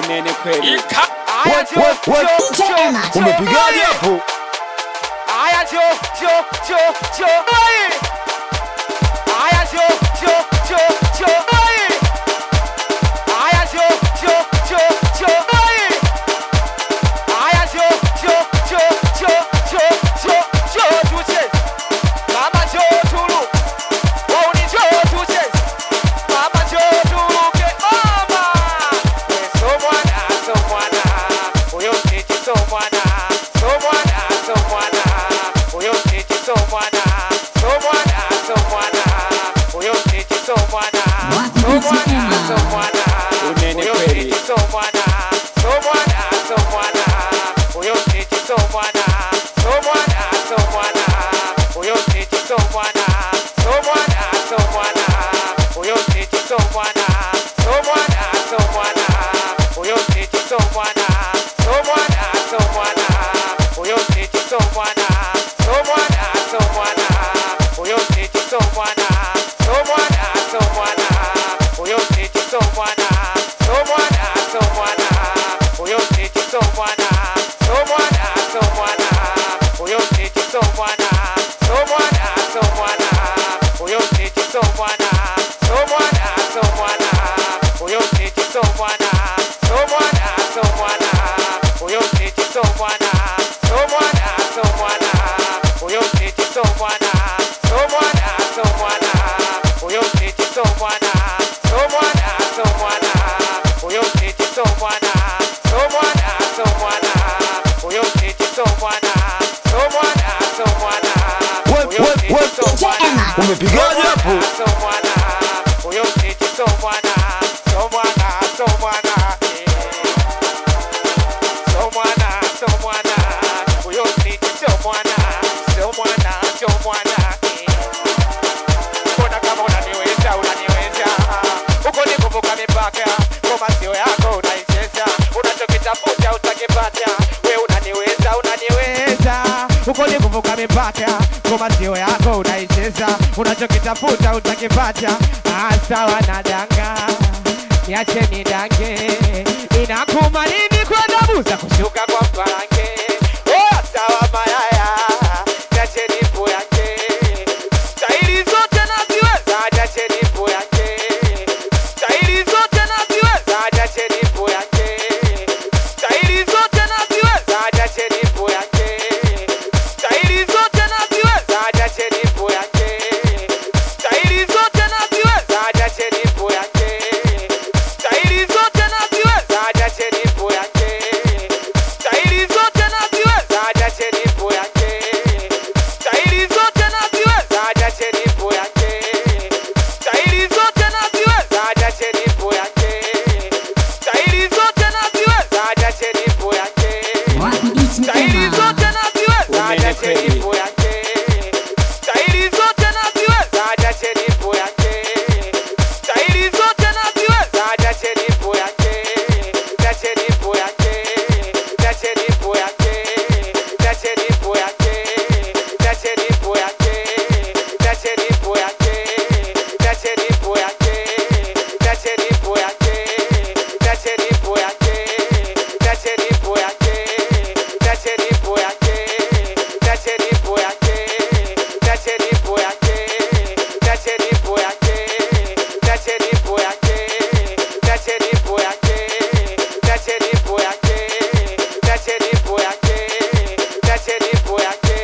Unene kweli. Umepigaje hapo? Aya jo. Aya jo. Aya jo. Aya jo. Tuches. Mama jo tulu. Woni jo tuches. Mama jo tulu ke mama. Someone. Uyo titi someone. Uyo titi someone. Uyo titi someone. Unene kweli. Someone. Uyo titi someone. Uyo titi someone. Uyo titi someone. Uyo titi someone. Uyo titi someone. Uyo titi someone. Uyo titi someone. Uyo titi someone. Uyo titi someone. Uyo titi someone. Uyo titi someone. Uyo titi someone. Uyo titi someone. Uyo titi someone. Uyo titi someone. Uyo titi someone. Umepigaje hapo? Uyo titi someone. Uyo titi someone. Mbona kama unaniweza uko ni kuvuka mipaka ngoma sio yako unaicheza unachokitafuta utakipata we unaniweza uko ni kuvuka mipaka ngoma sio yako unaicheza unachokitafuta utakipata sawa na danga niache ni dange inakuma nini kwenda buza kushuka kwa mbarange sawa mayaya niache ni poyake staili zote naziweza niache ni poyake staili zote naziweza niache ni poyake staili zote naziweza niache ni poyake staili zote naziweza niache ni poyake staili zote naziweza niache ni poyake staili zote naziweza niache ni poyake staili zote naziweza niache ni poyake staili zote naziweza niache ni poyake staili zote naziweza niache ni poyake staili zote naziweza niache ni poyake staili zote naziweza niache ni poyake staili zote naziweza niache ni poyake staili zote naziweza niache ni poyake niache ni poyake niache ni poyake niache ni poyake niache ni poyake niache ni poyake niache ni poyake niache ni poyake niache ni poyake niache ni poyake niache ni poyake niache ni poyake niache ni poyake niache ni poyake niache ni poyake niache ni poyake niache ni poyake niache ni poyake niache ni poyake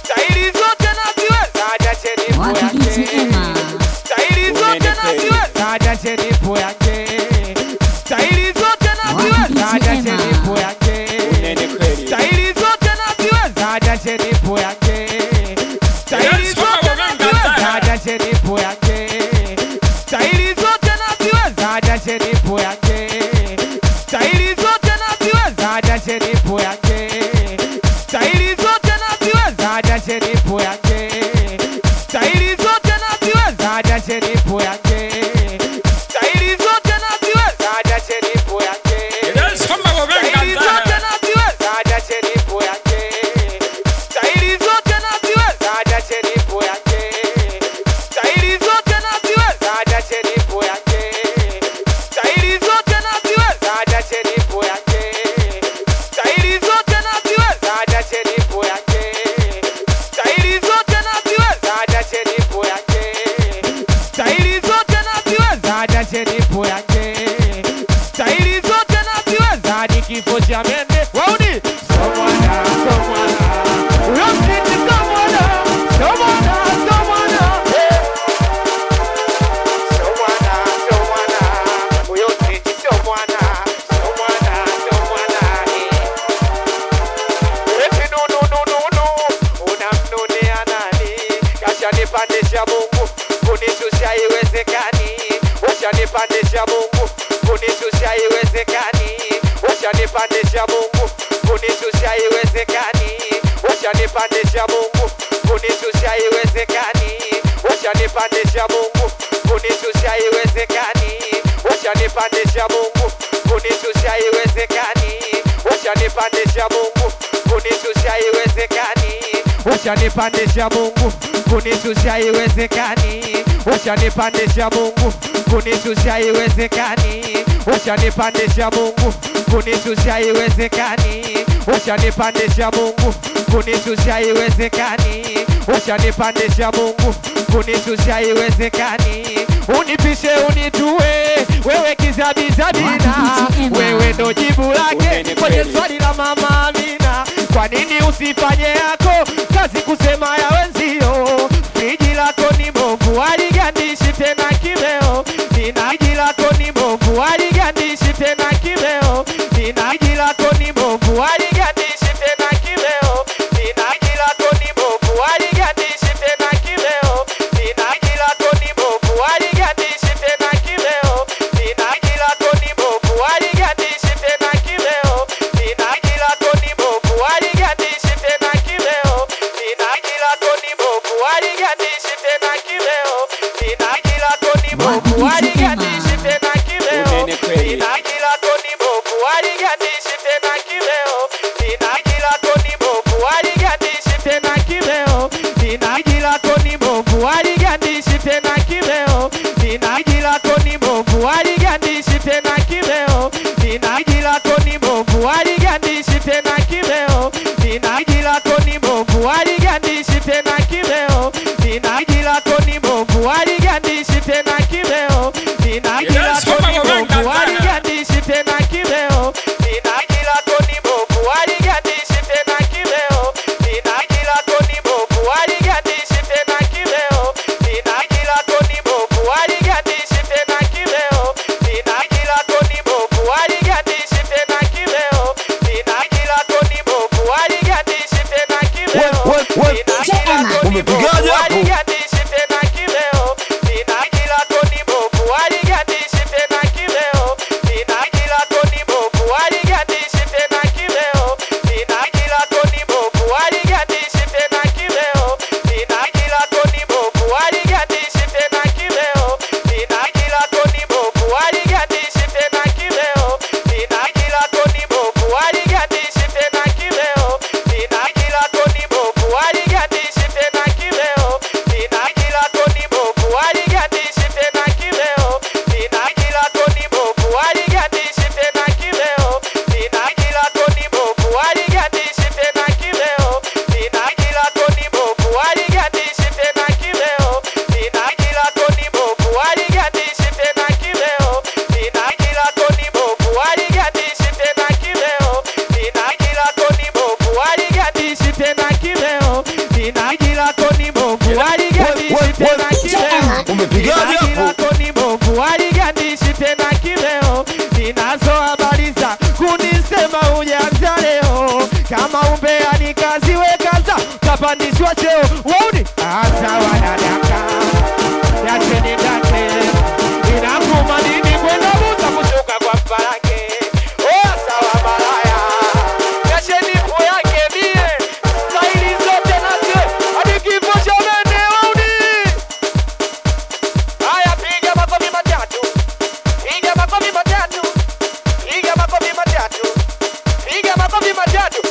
staili zote naziweza niache ni poyake staili zote naziweza niache ni poyake staili zote naziweza niache ni poyake Unene kweli. staili zote naziweza niache ni poyake staili zote naziweza niache ni poyake staili zote naziweza niache ni poyake staili zote naziweza niache ni poyake staili zote naziweza niache ni poyake staili zote naziweza niache ni poyake staili zote kifo cha mende. Wauni somwana huyo mtiti somwana huyo mtiti somwana eti nunu unamnunia nani? Kashanipandisha Mungu kunishusha iwezekani, washanipandisha Mungu kunishusha iwezekani, washanipandisha Mungu kunishusha iwezekani, washanipandisha Mungu kunishusha iwezekani, washanipandisha Mungu kunishusha iwezekani, washanipandisha Mungu kunishusha iwezekani, washanipandisha Mungu kunishusha iwezekani, washanipandisha Mungu kunishusha iwezekani, washanipandisha Mungu kunishusha iwezekani, washanipandisha Mungu kunishusha iwezekani, washanipandisha Mungu kunishusha iwezekani, washanipandisha Mungu kunishusha iwezekani, unipishe unitue wewe kizabizabina, wewe ndo jibu lake kwenye swali la mama Amina. Kwa nini usifanye yako kazi kusema ya wenzio? Friji lako ni bovu aligandishi tena kimeo, ninaji lako ni bovu aligandishi tena kimeo, ninaji lako ni bovu aligandishi tena kimeo, ninaji lako ni bovu aligandishi tena kimeo, ninaji lako ni bovu aligandishi tena kimeo, ninaji lako ni bovu aligandishi tena kimeo, ninaji lako ni bovu aligandishi tena kimeo, ninaji lako ni bovu aligandishi tena kimeo, ninaji lako ni bovu aligandishi tena kimeo, ninaji lako ni bovu aligandishi tena kimeo, ninaji lako ni bovu aligandishi tena kimeo, ninaji lako ni bovu aligandishi tena kimeo, ninaji lako ni bovu aligandishi tena kimeo, ninaji lako ni bovu aligandishi tena kimeo, ninaji lako ni bovu aligandishi tena kimeo, ninaji lako ni bovu aligandishi tena kimeo, ninaji lako ni bovu aligandishi tena kimeo, ninaji lako ni bovu aligandishi tena kimeo, ninaji lako ni bovu aligandishi tena kimeo, ninaji lako ni bovu aligandishi tena kimeo, ninaji lako ni bovu aligandishi tena kimeo, ninaji lako ni bovu aligandishi tena kimeo, ninaji lako ni bovu aligandishi tena kimeo, ninaji lako ni bovu aligandishi tena kimeo, ninaji lako ni bovu aligandishi tena kimeo, ninaji lako ni bovu aligandishi tena kimeo, ninaji lako ni bovu aligandishi tena kimeo, ninaji lako ni bovu aligandishi tena kimeo, ninaji lako ni bovu aligandishi tena kimeo, ninaji lako ni bovu aligandishi tena kimeo, ninaji lako ni bovu aligandishi tena kimeo, ninaji lako ni bovu aligandishi tena kimeo, ninaji lako ni bovu aligandishi tena kimeo, ninaji lako ni bovu aligandishi tena kimeo, ninaji lako ni bovu aligandishi tena kimeo, ninaji lako ni bovu aligandishi tena kimeo, ninaji lako ni bovu aligandishi tena kimeo, ninaji lako ni bovu aligandishi tena kimeo, Umepigaje ninaji hapo? lako ni bovu aligandishi tena kimeo, ninazo habari za kunisema hujaanza leo, kama umbea ni kazi wekaza utapandishwa cheo, wauni asa wanadaka yacheni dake inakuma nini kwenda buza kushuka kwa mparake, sawa malaya yacheni po yake mie staili zote nasie hadi kifo cha mende wauni. Haya piga makofi matatu, piga makofi matatu, piga makofi matatu, piga makofi matatu,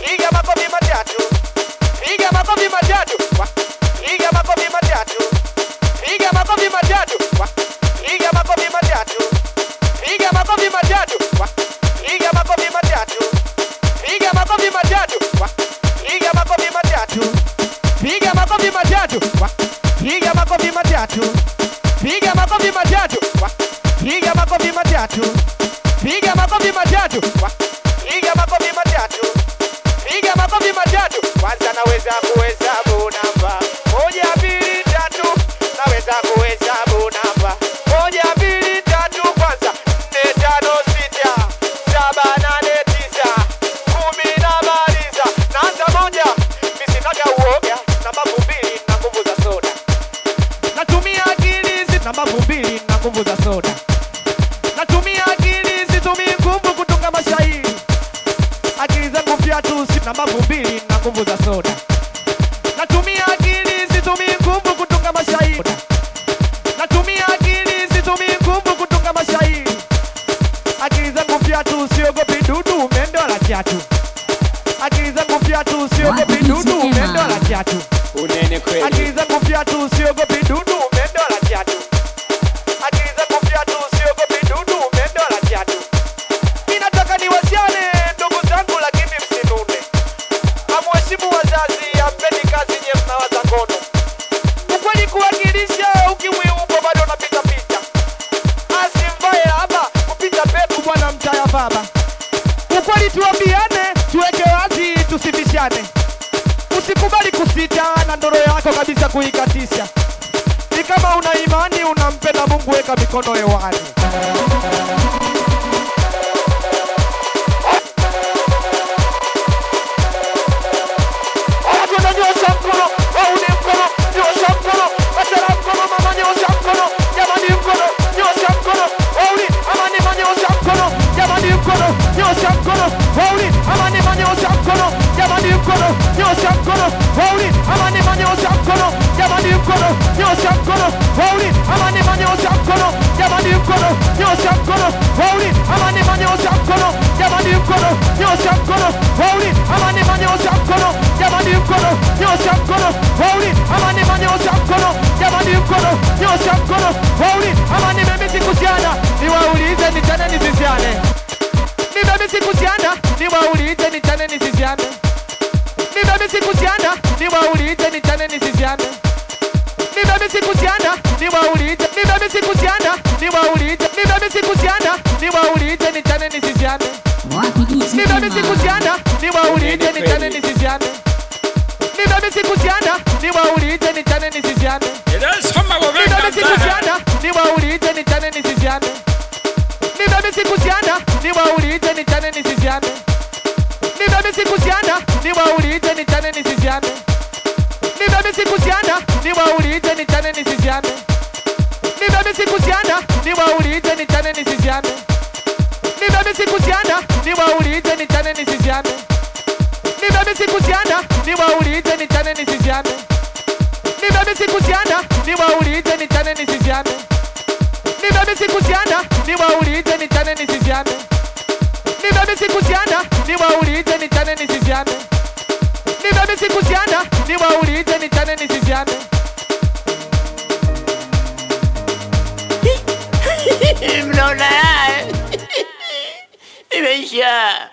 piga makofi matatu, piga makofi matatu, piga makofi matatu, piga makofi matatu, piga makofi matatu, piga makofi matatu, piga makofi matatu, piga makofi matatu, piga makofi matatu, piga makofi matatu, piga makofi matatu, piga makofi matatu, piga makofi matatu, Piga makofi matatu. Piga makofi matatu. Piga makofi matatu. Kwanza naweza kuhesabu namba 1 2 3. Naweza kuhesabu namba 1 2 3. Kwanza 4 5 6 7 8 9 10 namaliza. Naanza moja. Mimi sinaga uoga. Namba 2 na nguvu za soda. Natumia akili namba 2 na nguvu za soda. Natumia akili situmii nguvu kutunga mashairi. Akili zangu fyatu namba 2 na nguvu za soda. Natumia akili situmii nguvu kutunga mashairi. Natumia akili situmii nguvu kutunga mashairi. Akili zangu fyatu siogopi dudu mendo la chatu. Akili zangu fyatu siogopi dudu mendo la chatu. Unene kweli. Akili zangu fyatu siogopi dudu mendo la chatu. Akili zangu fyatu siogopi dudu mendo la chatu. Ninataka niwasiane ndugu zangu lakini msinune. Hamheshimu wazazi, hampeni kazi nye mnawaza ngono. Ukweli kuwakilisha ukimwi upo bado unapita pita. Asimvae hapa kupita pepo bwana mtaya baba. Ukweli tuambiane, tuweke wazi tusibishane. Usikubali kusita na ndoro yako kabisa kuikatisha. Ni kama una imani unampenda Mungu, weka mikono hewani. Niwaulize ni tane nisiziane. Mimi sikuziana, niwaulize ni tane nisiziane. Mimi sikuziana, niwaulize ni tane nisiziane. Mimi sikuziana, niwaulize. Mimi sikuziana, niwaulize. Mimi sikuziana, niwaulize ni tane nisiziane. Mimi sikuziana, niwaulize ni tane nisiziane. Mimi sikuziana, niwaulize ni tane nisiziane. Mimi sikuziana, niwaulize ni tane nisiziane. Mimi sikuziana, niwaulize ni tane nisiziane. Mimi sikuziana, niwaulize ni tane nisiziane. Mimi sikuziana, niwaulize ni tane nisiziane. Mimi sikuziana, niwaulize ni tane nisiziane. Mimi sikuziana, niwaulize ni tane nisiziane. Mimi sikuziana, niwaulize ni tane nisiziane. Mimi sikuziana, niwaulize ni tane nisiziane. Mimi sikuziana, niwaulize ni tane nisiziane. Mimi sikuziana, niwaulize ni tane nisiziane. Mimi sikuziana, niwaulize ni tane nisiziane. Mnaona imeisha.